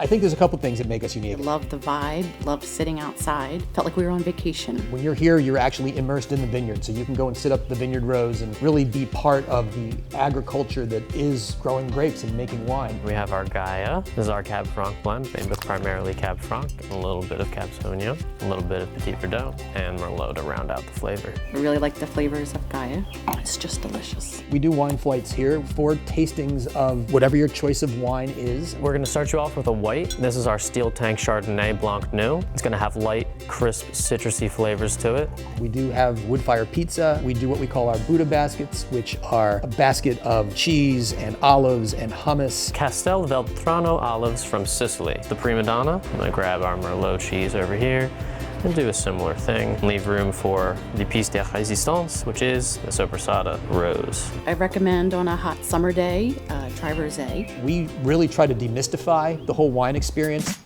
I think there's a couple things that make us unique. Love the vibe, love sitting outside. Felt like we were on vacation. When you're here, you're actually immersed in the vineyard, so you can go and sit up the vineyard rows and really be part of the agriculture that is growing grapes and making wine. We have our Gaia. This is our Cab Franc blend, made with primarily Cab Franc, a little bit of Cab Sauvignon, a little bit of Petit Verdot, and Merlot to round out the flavor. I really like the flavors of Gaia. It's just delicious. We do wine flights here for tastings of whatever your choice of wine is. We're gonna start you off with a white. This is our Steel Tank Chardonnay Blanc New. It's gonna have light, crisp, citrusy flavors to it. We do have wood fire pizza. We do what we call our Buddha baskets, which are a basket of cheese and olives and hummus. Castelvetrano olives from Sicily. The prima donna. I'm gonna grab our Merlot cheese over here and do a similar thing. Leave room for the pièce de résistance, which is the Sopressata rose. I recommend on a hot summer day, try rosé. We really try to demystify the whole wine experience.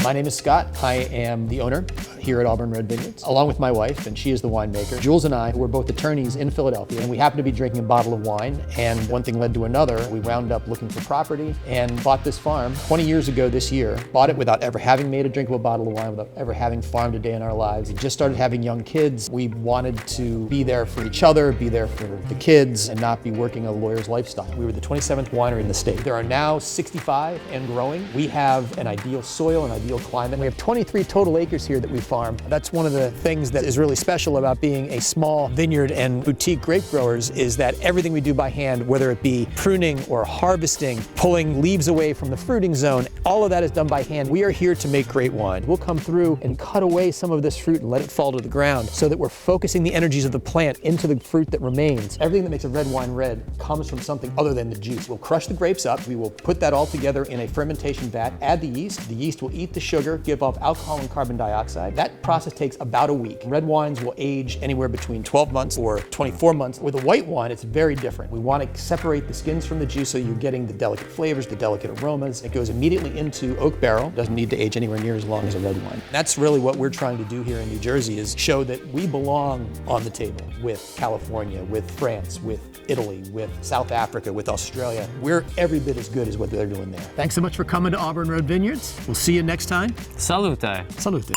My name is Scott. I am the owner here at Auburn Road Vineyards, along with my wife, and she is the winemaker. Jules and I were both attorneys in Philadelphia, and we happened to be drinking a bottle of wine, and one thing led to another. We wound up looking for property and bought this farm 20 years ago this year. Bought it without ever having made a drinkable bottle of wine, without ever having farmed a day in our lives. We just started having young kids. We wanted to be there for each other, be there for the kids, and not be working a lawyer's lifestyle. We were the 27th winery in the state. There are now 65 and growing. We have an ideal soil, an ideal climate. We have 23 total acres here that we farm. That's one of the things that is really special about being a small vineyard and boutique grape growers is that everything we do by hand, whether it be pruning or harvesting, pulling leaves away from the fruiting zone, all of that is done by hand. We are here to make great wine. We'll come through and cut away some of this fruit and let it fall to the ground so that we're focusing the energies of the plant into the fruit that remains. Everything that makes a red wine red comes from something other than the juice. We'll crush the grapes up. We will put that all together in a fermentation vat, add the yeast. The yeast will eat the sugar, give off alcohol and carbon dioxide. That process takes about a week. Red wines will age anywhere between 12 months or 24 months. With a white wine, it's very different. We want to separate the skins from the juice so you're getting the delicate flavors, the delicate aromas. It goes immediately into oak barrel. Doesn't need to age anywhere near as long as a red wine. That's really what we're trying to do here in New Jersey is show that we belong on the table with California, with France, with Italy, with South Africa, with Australia. We're every bit as good as what they're doing there. Thanks so much for coming to Auburn Road Vineyards. We'll see you next time. Salute. Salute.